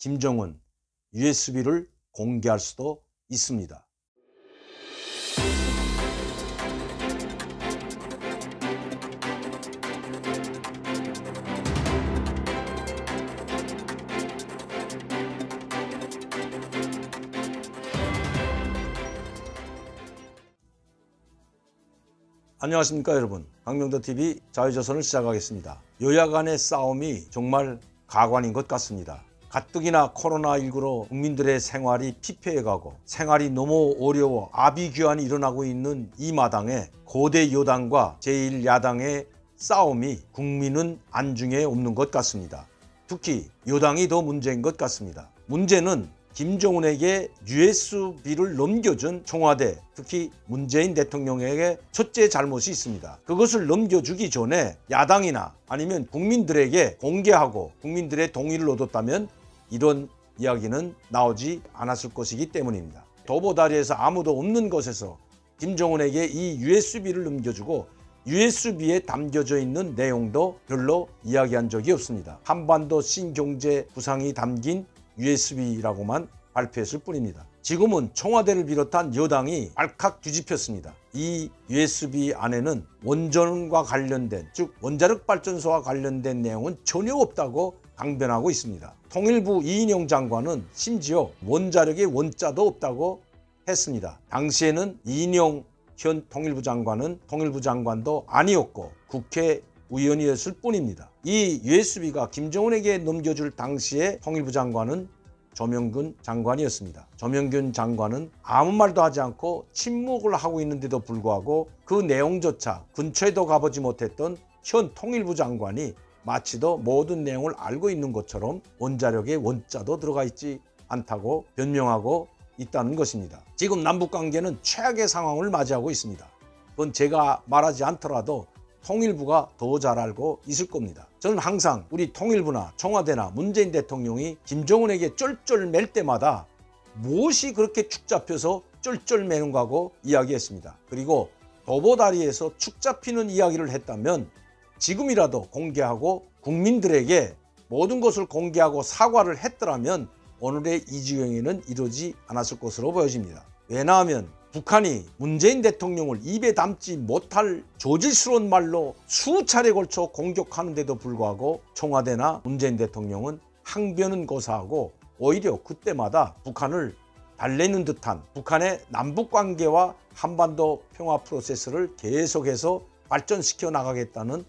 김정은 USB를 공개할 수도 있습니다. 안녕하십니까 여러분, 박명도TV 자유조선을 시작하겠습니다. 여야 간의 싸움이 정말 가관인 것 같습니다. 가뜩이나 코로나19로 국민들의 생활이 피폐해가고 생활이 너무 어려워 아비규환이 일어나고 있는 이 마당에 고대 여당과 제1야당의 싸움이 국민은 안중에 없는 것 같습니다. 특히 여당이 더 문제인 것 같습니다. 문제는 김정은에게 USB를 넘겨준 청와대, 특히 문재인 대통령에게 첫째 잘못이 있습니다. 그것을 넘겨주기 전에 야당이나 아니면 국민들에게 공개하고 국민들의 동의를 얻었다면 이런 이야기는 나오지 않았을 것이기 때문입니다. 도보다리에서 아무도 없는 곳에서 김정은에게 이 USB를 넘겨주고 USB에 담겨져 있는 내용도 별로 이야기한 적이 없습니다. 한반도 신경제 구상이 담긴 USB라고만 발표했을 뿐입니다. 지금은 청와대를 비롯한 여당이 발칵 뒤집혔습니다. 이 USB 안에는 원전과 관련된, 즉 원자력 발전소와 관련된 내용은 전혀 없다고 강변하고 있습니다. 통일부 이인영 장관은 심지어 원자력의 원자도 없다고 했습니다. 당시에는 이인영 현 통일부 장관도 아니었고 국회의원이었을 뿐입니다. 이 USB가 김정은에게 넘겨줄 당시에 통일부 장관은 조명근 장관이었습니다. 조명근 장관은 아무 말도 하지 않고 침묵을 하고 있는데도 불구하고 그 내용조차 근처에도 가보지 못했던 현 통일부 장관이 마치도 모든 내용을 알고 있는 것처럼 원자력의 원자도 들어가 있지 않다고 변명하고 있다는 것입니다. 지금 남북관계는 최악의 상황을 맞이하고 있습니다. 그건 제가 말하지 않더라도 통일부가 더 잘 알고 있을 겁니다. 저는 항상 우리 통일부나 청와대나 문재인 대통령이 김정은에게 쩔쩔 맬 때마다 무엇이 그렇게 축 잡혀서 쩔쩔 매는가고 이야기했습니다. 그리고 도보다리에서 축 잡히는 이야기를 했다면 지금이라도 공개하고 국민들에게 모든 것을 공개하고 사과를 했더라면 오늘의 이 지경에는 이루어지지 않았을 것으로 보여집니다. 왜냐하면 북한이 문재인 대통령을 입에 담지 못할 저질스러운 말로 수차례 걸쳐 공격하는데도 불구하고 청와대나 문재인 대통령은 항변은 고사하고 오히려 그때마다 북한을 달래는 듯한 북한의 남북관계와 한반도 평화 프로세스를 계속해서 발전시켜 나가겠다는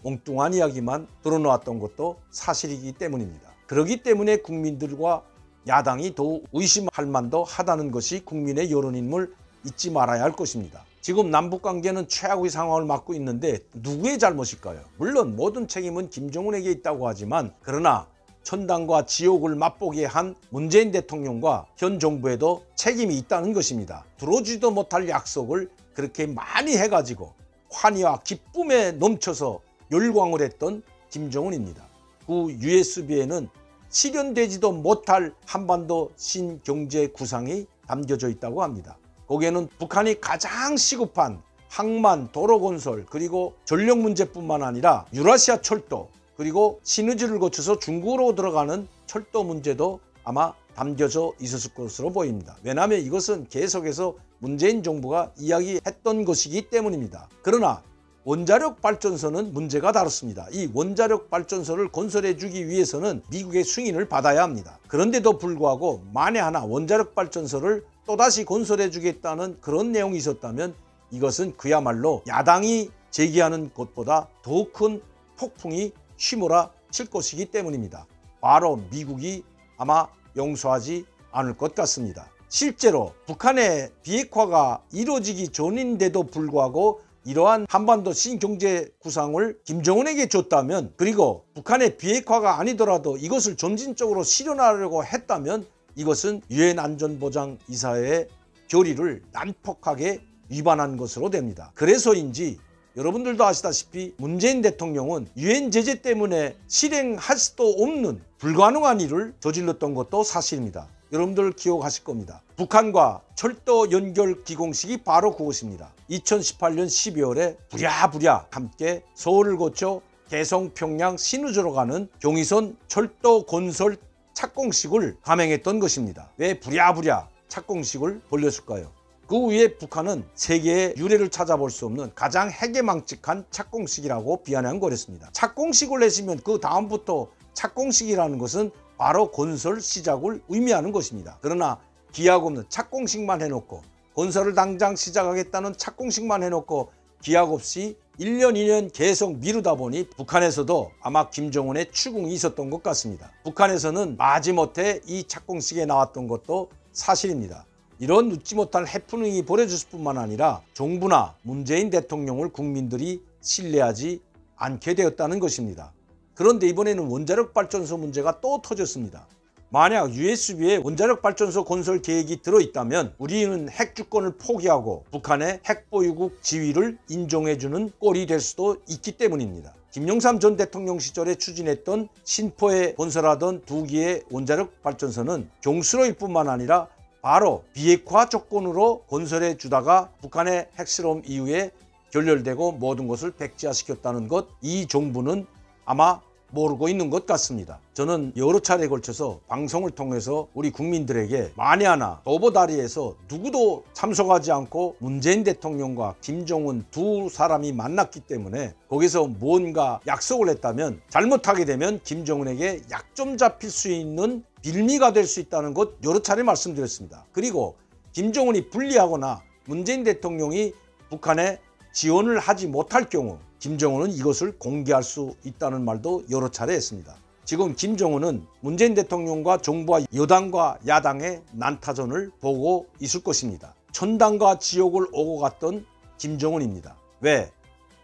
엉뚱한 이야기만 들어놓았던 것도 사실이기 때문입니다. 그렇기 때문에 국민들과 야당이 더욱 의심할 만도 하다는 것이 국민의 여론임을 잊지 말아야 할 것입니다. 지금 남북관계는 최악의 상황을 맞고 있는데 누구의 잘못일까요? 물론 모든 책임은 김정은에게 있다고 하지만 그러나 천당과 지옥을 맛보게 한 문재인 대통령과 현 정부에도 책임이 있다는 것입니다. 들어주지도 못할 약속을 그렇게 많이 해가지고 환희와 기쁨에 넘쳐서 열광을 했던 김정은입니다. 그 USB에는 실현되지도 못할 한반도 신경제 구상이 담겨져 있다고 합니다. 거기에는 북한이 가장 시급한 항만, 도로 건설, 그리고 전력 문제뿐만 아니라 유라시아 철도, 그리고 시너지를 거쳐서 중국으로 들어가는 철도 문제도 아마 담겨져 있었을 것으로 보입니다. 왜냐하면 이것은 계속해서 문재인 정부가 이야기했던 것이기 때문입니다. 그러나 원자력 발전소는 문제가 다릅니다. 이 원자력 발전소를 건설해 주기 위해서는 미국의 승인을 받아야 합니다. 그런데도 불구하고 만에 하나 원자력 발전소를 또다시 건설해 주겠다는 그런 내용이 있었다면 이것은 그야말로 야당이 제기하는 것보다 더 큰 폭풍이 휘몰아칠 것이기 때문입니다. 바로 미국이 아마 용서하지 않을 것 같습니다. 실제로 북한의 비핵화가 이루어지기 전인데도 불구하고 이러한 한반도 신경제 구상을 김정은에게 줬다면, 그리고 북한의 비핵화가 아니더라도 이것을 점진적으로 실현하려고 했다면 이것은 유엔 안전보장이사회의 결의를 난폭하게 위반한 것으로 됩니다. 그래서인지 여러분들도 아시다시피 문재인 대통령은 유엔 제재 때문에 실행할 수도 없는 불가능한 일을 저질렀던 것도 사실입니다. 여러분들 기억하실 겁니다. 북한과 철도 연결 기공식이 바로 그것입니다. 2018년 12월에 부랴부랴 함께 서울을 거쳐 개성, 평양, 신의주로 가는 경의선 철도 건설 착공식을 감행했던 것입니다. 왜 부랴부랴 착공식을 벌렸을까요? 그 위에 북한은 세계의 유례를 찾아볼 수 없는 가장 해괴망측한 착공식이라고 비아냥 거렸습니다. 착공식을 했으면 그 다음부터 착공식이라는 것은 바로 건설 시작을 의미하는 것입니다. 그러나 기약 없는 착공식만 해놓고 건설을 당장 시작하겠다는 착공식만 해놓고 기약 없이 1년 2년 계속 미루다 보니 북한에서도 아마 김정은의 추궁이 있었던 것 같습니다. 북한에서는 마지못해 이 착공식에 나왔던 것도 사실입니다. 이런 웃지 못할 해프닝이 벌어졌을 뿐만 아니라 정부나 문재인 대통령을 국민들이 신뢰하지 않게 되었다는 것입니다. 그런데 이번에는 원자력 발전소 문제가 또 터졌습니다. 만약 USB에 원자력 발전소 건설 계획이 들어있다면 우리는 핵 주권을 포기하고 북한의 핵보유국 지위를 인정해주는 꼴이 될 수도 있기 때문입니다. 김영삼 전 대통령 시절에 추진했던 신포에 건설하던 2기의 원자력 발전소는 경수로일 뿐만 아니라 바로 비핵화 조건으로 건설해 주다가 북한의 핵실험 이후에 결렬되고 모든 것을 백지화시켰다는 것, 이 정부는 아마 모르고 있는 것 같습니다. 저는 여러 차례에 걸쳐서 방송을 통해서 우리 국민들에게 만에 하나 도보다리에서 누구도 참석하지 않고 문재인 대통령과 김정은 두 사람이 만났기 때문에 거기서 뭔가 약속을 했다면 잘못하게 되면 김정은에게 약점 잡힐 수 있는 빌미가 될 수 있다는 것 여러 차례 말씀드렸습니다. 그리고 김정은이 불리하거나 문재인 대통령이 북한에 지원을 하지 못할 경우 김정은은 이것을 공개할 수 있다는 말도 여러 차례 했습니다. 지금 김정은은 문재인 대통령과 정부와 여당과 야당의 난타전을 보고 있을 것입니다. 천당과 지옥을 오고 갔던 김정은입니다. 왜?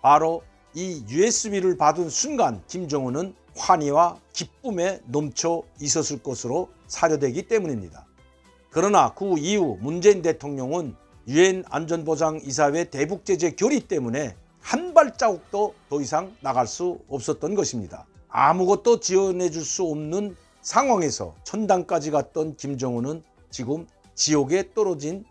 바로 이 USB를 받은 순간 김정은은 환희와 기쁨에 넘쳐 있었을 것으로 사료되기 때문입니다. 그러나 그 이후 문재인 대통령은 유엔 안전보장이사회 대북제재 결의 때문에 한 발자국도 더 이상 나갈 수 없었던 것입니다. 아무것도 지원해 줄 수 없는 상황에서 천당까지 갔던 김정은은 지금 지옥에 떨어진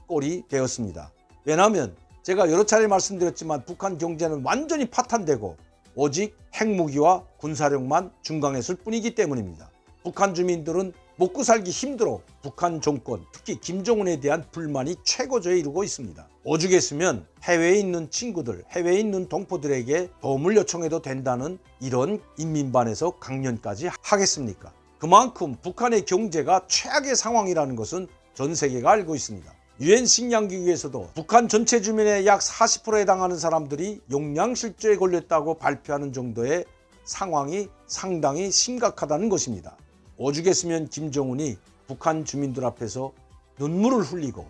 꼴이 되었습니다. 왜냐하면 제가 여러 차례 말씀드렸지만 북한 경제는 완전히 파탄되고 오직 핵무기와 군사력만 증강했을 뿐이기 때문입니다. 북한 주민들은 먹고 살기 힘들어 북한 정권, 특히 김정은에 대한 불만이 최고조에 이르고 있습니다. 오죽했으면 해외에 있는 친구들, 해외에 있는 동포들에게 도움을 요청해도 된다는 이런 인민반에서 강연까지 하겠습니까? 그만큼 북한의 경제가 최악의 상황이라는 것은 전 세계가 알고 있습니다. 유엔 식량기구에서도 북한 전체 주민의 약 40%에 해당하는 사람들이 용량실조에 걸렸다고 발표하는 정도의 상황이 상당히 심각하다는 것입니다. 오죽했으면 김정은이 북한 주민들 앞에서 눈물을 흘리고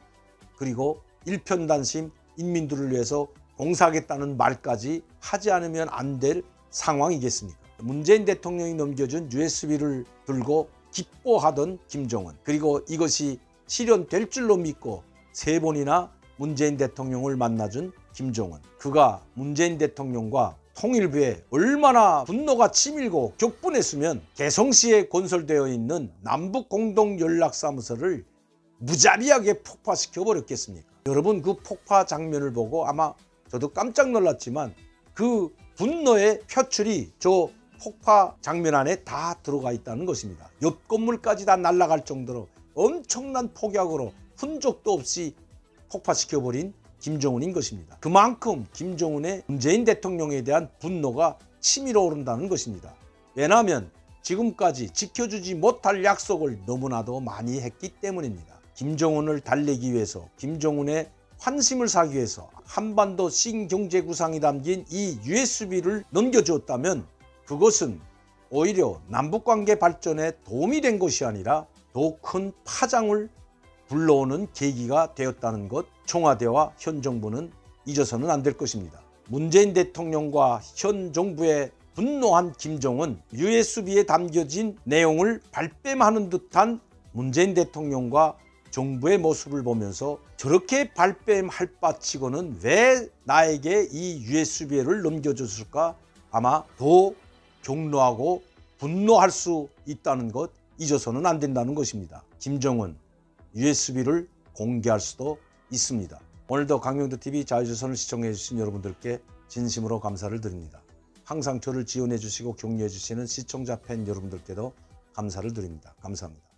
그리고 일편단심 인민들을 위해서 봉사하겠다는 말까지 하지 않으면 안 될 상황이겠습니까? 문재인 대통령이 넘겨준 USB를 들고 기뻐하던 김정은, 그리고 이것이 실현될 줄로 믿고 3번이나 문재인 대통령을 만나준 김정은, 그가 문재인 대통령과 통일부에 얼마나 분노가 치밀고 격분했으면 개성시에 건설되어 있는 남북공동연락사무소를 무자비하게 폭파시켜 버렸겠습니까? 여러분, 그 폭파 장면을 보고 아마 저도 깜짝 놀랐지만 그 분노의 표출이 저 폭파 장면 안에 다 들어가 있다는 것입니다. 옆 건물까지 다 날아갈 정도로 엄청난 폭약으로 흔적도 없이 폭파시켜버린 김정은인 것입니다. 그만큼 김정은의 문재인 대통령에 대한 분노가 치밀어 오른다는 것입니다. 왜냐하면 지금까지 지켜주지 못할 약속을 너무나도 많이 했기 때문입니다. 김정은을 달래기 위해서, 김정은의 환심을 사기 위해서 한반도 신경제구상이 담긴 이 USB를 넘겨주었다면 그것은 오히려 남북관계 발전에 도움이 된 것이 아니라 더 큰 파장을 불러오는 계기가 되었다는 것, 청와대와 현 정부는 잊어서는 안 될 것입니다. 문재인 대통령과 현 정부의 분노한 김정은, USB에 담겨진 내용을 발뺌하는 듯한 문재인 대통령과 정부의 모습을 보면서 저렇게 발뺌할 바치고는 왜 나에게 이 USB를 넘겨줬을까? 아마 더 격노하고 분노할 수 있다는 것 잊어서는 안 된다는 것입니다. 김정은 USB를 공개할 수도 있습니다. 오늘도 강명도TV 자유조선을 시청해 주신 여러분들께 진심으로 감사를 드립니다. 항상 저를 지원해 주시고 격려해 주시는 시청자 팬 여러분들께도 감사를 드립니다. 감사합니다.